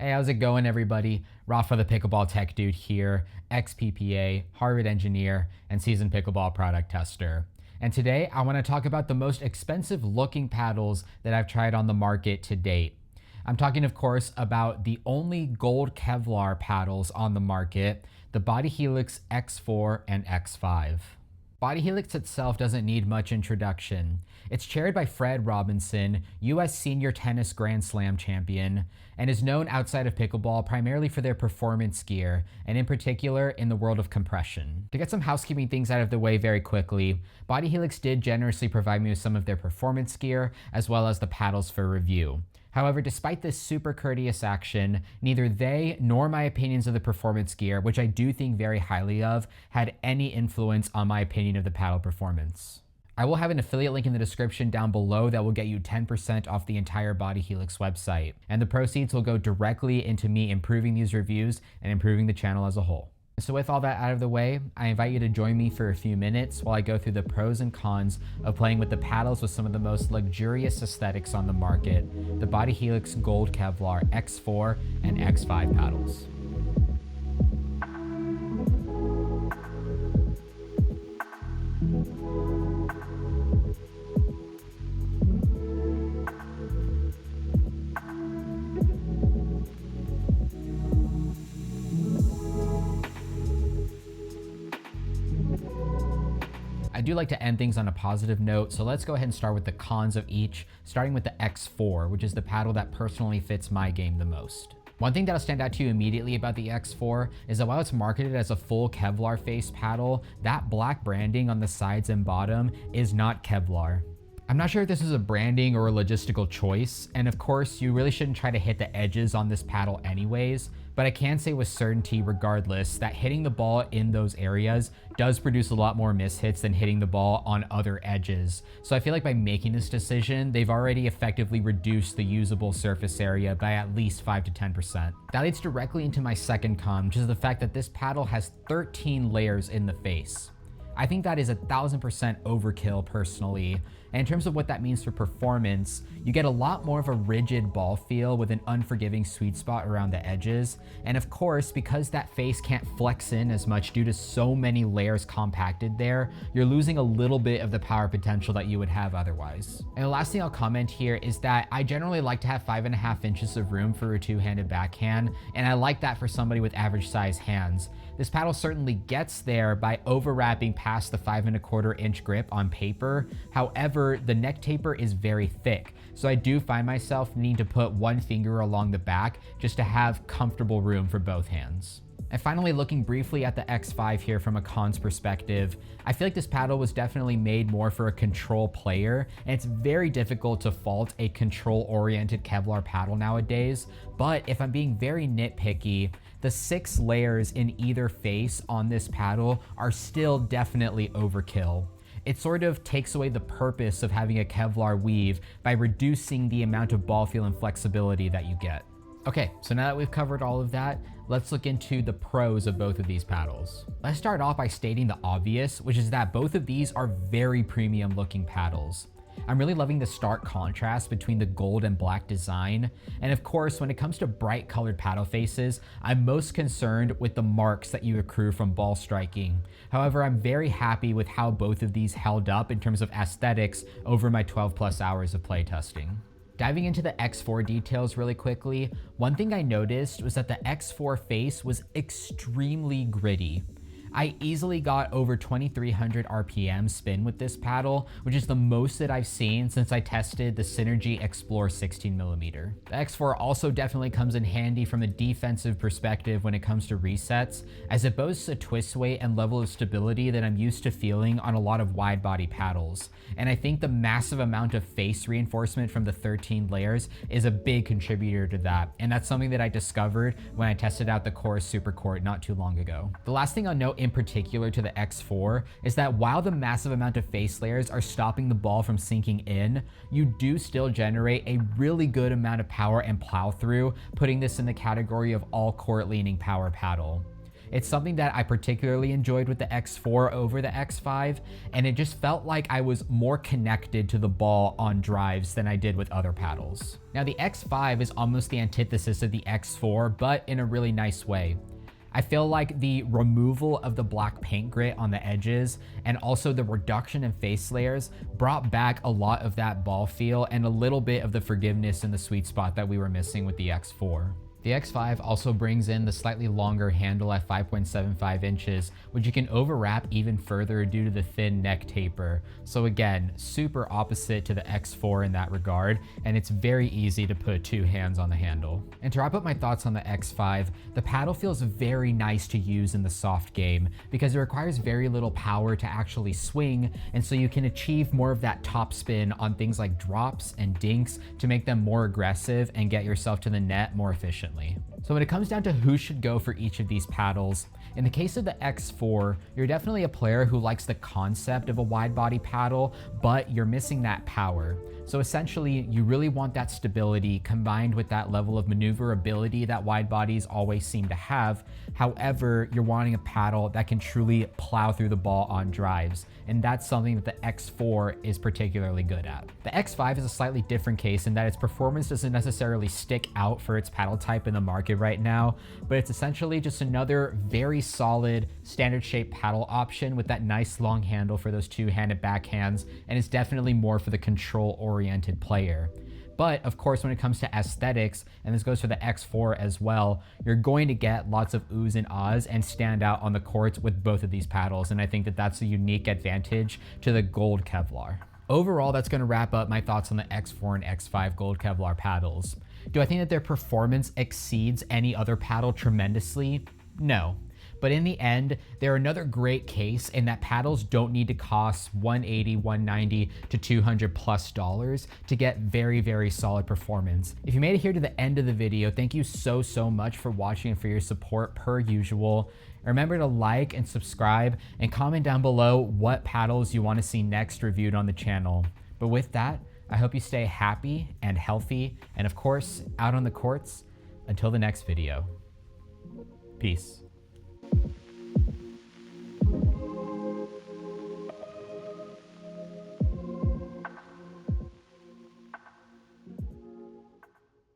Hey, how's it going, everybody? Rafa, the Pickleball Tech Dude here, ex-PPA, Harvard engineer, and seasoned pickleball product tester. And today, I want to talk about the most expensive looking paddles that I've tried on the market to date. I'm talking, of course, about the only gold Kevlar paddles on the market, the Body Helix X4 and X5. Body Helix itself doesn't need much introduction. It's chaired by Fred Robinson, US Senior Tennis Grand Slam champion, and is known outside of pickleball primarily for their performance gear, and in particular in the world of compression. To get some housekeeping things out of the way very quickly, Body Helix did generously provide me with some of their performance gear, as well as the paddles for review. However, despite this super courteous action, neither they nor my opinions of the performance gear, which I do think very highly of, had any influence on my opinion of the paddle performance. I will have an affiliate link in the description down below that will get you 10% off the entire Body Helix website, and the proceeds will go directly into me improving these reviews and improving the channel as a whole. So with all that out of the way, I invite you to join me for a few minutes while I go through the pros and cons of playing with the paddles with some of the most luxurious aesthetics on the market, the Body Helix Gold Kevlar X4 and X5 paddles. I do like to end things on a positive note, so let's go ahead and start with the cons of each, starting with the X4, which is the paddle that personally fits my game the most. One thing that'll stand out to you immediately about the X4 is that while it's marketed as a full Kevlar face paddle, that black branding on the sides and bottom is not Kevlar. I'm not sure if this is a branding or a logistical choice, and of course, you really shouldn't try to hit the edges on this paddle anyways, but I can say with certainty regardless that hitting the ball in those areas does produce a lot more mishits than hitting the ball on other edges. So I feel like by making this decision, they've already effectively reduced the usable surface area by at least 5 to 10%. That leads directly into my second con, which is the fact that this paddle has 13 layers in the face. I think that is 1000% overkill personally. And in terms of what that means for performance, you get a lot more of a rigid ball feel with an unforgiving sweet spot around the edges. And of course, because that face can't flex in as much due to so many layers compacted there, you're losing a little bit of the power potential that you would have otherwise. And the last thing I'll comment here is that I generally like to have 5.5 inches of room for a two-handed backhand, and I like that for somebody with average size hands. This paddle certainly gets there by overwrapping past the 5.25 inch grip on paper. However, the neck taper is very thick, so I do find myself needing to put one finger along the back just to have comfortable room for both hands. And finally, looking briefly at the X5 here from a cons perspective, I feel like this paddle was definitely made more for a control player, and it's very difficult to fault a control-oriented Kevlar paddle nowadays. But if I'm being very nitpicky, the 6 layers in either face on this paddle are still definitely overkill. It sort of takes away the purpose of having a Kevlar weave by reducing the amount of ball feel and flexibility that you get. Okay, so now that we've covered all of that, let's look into the pros of both of these paddles. Let's start off by stating the obvious, which is that both of these are very premium looking paddles. I'm really loving the stark contrast between the gold and black design. And of course, when it comes to bright colored paddle faces, I'm most concerned with the marks that you accrue from ball striking. However, I'm very happy with how both of these held up in terms of aesthetics over my 12+ hours of play testing. Diving into the X4 details really quickly, one thing I noticed was that the X4 face was extremely gritty. I easily got over 2300 RPM spin with this paddle, which is the most that I've seen since I tested the Synergy Explore 16mm. The X4 also definitely comes in handy from a defensive perspective when it comes to resets, as it boasts a twist weight and level of stability that I'm used to feeling on a lot of wide body paddles. And I think the massive amount of face reinforcement from the 13 layers is a big contributor to that. And that's something that I discovered when I tested out the Chorus Supercourt not too long ago. The last thing I'll note in particular to the X4 is that while the massive amount of face layers are stopping the ball from sinking in, you do still generate a really good amount of power and plow through, putting this in the category of all court leaning power paddle. It's something that I particularly enjoyed with the X4 over the X5, and it just felt like I was more connected to the ball on drives than I did with other paddles. Now the X5 is almost the antithesis of the X4, but in a really nice way. I feel like the removal of the black paint grit on the edges and also the reduction in face layers brought back a lot of that ball feel and a little bit of the forgiveness in the sweet spot that we were missing with the X4. The X5 also brings in the slightly longer handle at 5.75 inches, which you can overwrap even further due to the thin neck taper. So again, super opposite to the X4 in that regard, and it's very easy to put two hands on the handle. And to wrap up my thoughts on the X5, the paddle feels very nice to use in the soft game because it requires very little power to actually swing, and so you can achieve more of that top spin on things like drops and dinks to make them more aggressive and get yourself to the net more efficiently. So when it comes down to who should go for each of these paddles, in the case of the X4, you're definitely a player who likes the concept of a wide body paddle, but you're missing that power. So essentially, you really want that stability combined with that level of maneuverability that wide bodies always seem to have. However, you're wanting a paddle that can truly plow through the ball on drives, and that's something that the X4 is particularly good at. The X5 is a slightly different case in that its performance doesn't necessarily stick out for its paddle type in the market right now, but it's essentially just another very solid standard shape paddle option with that nice long handle for those two-handed backhands, and it's definitely more for the control-oriented player. But of course, when it comes to aesthetics, and this goes for the X4 as well, you're going to get lots of oohs and ahs and stand out on the courts with both of these paddles, and I think that that's a unique advantage to the GOLD Kevlar. Overall, that's going to wrap up my thoughts on the X4 and X5 GOLD Kevlar paddles. Do I think that their performance exceeds any other paddle tremendously? No. But in the end, they're another great case in that paddles don't need to cost $180, $190 to $200+ to get very, very solid performance. If you made it here to the end of the video, thank you so much for watching and for your support per usual. Remember to like and subscribe and comment down below what paddles you want to see next reviewed on the channel. But with that, I hope you stay happy and healthy, and of course, out on the courts. Until the next video. Peace.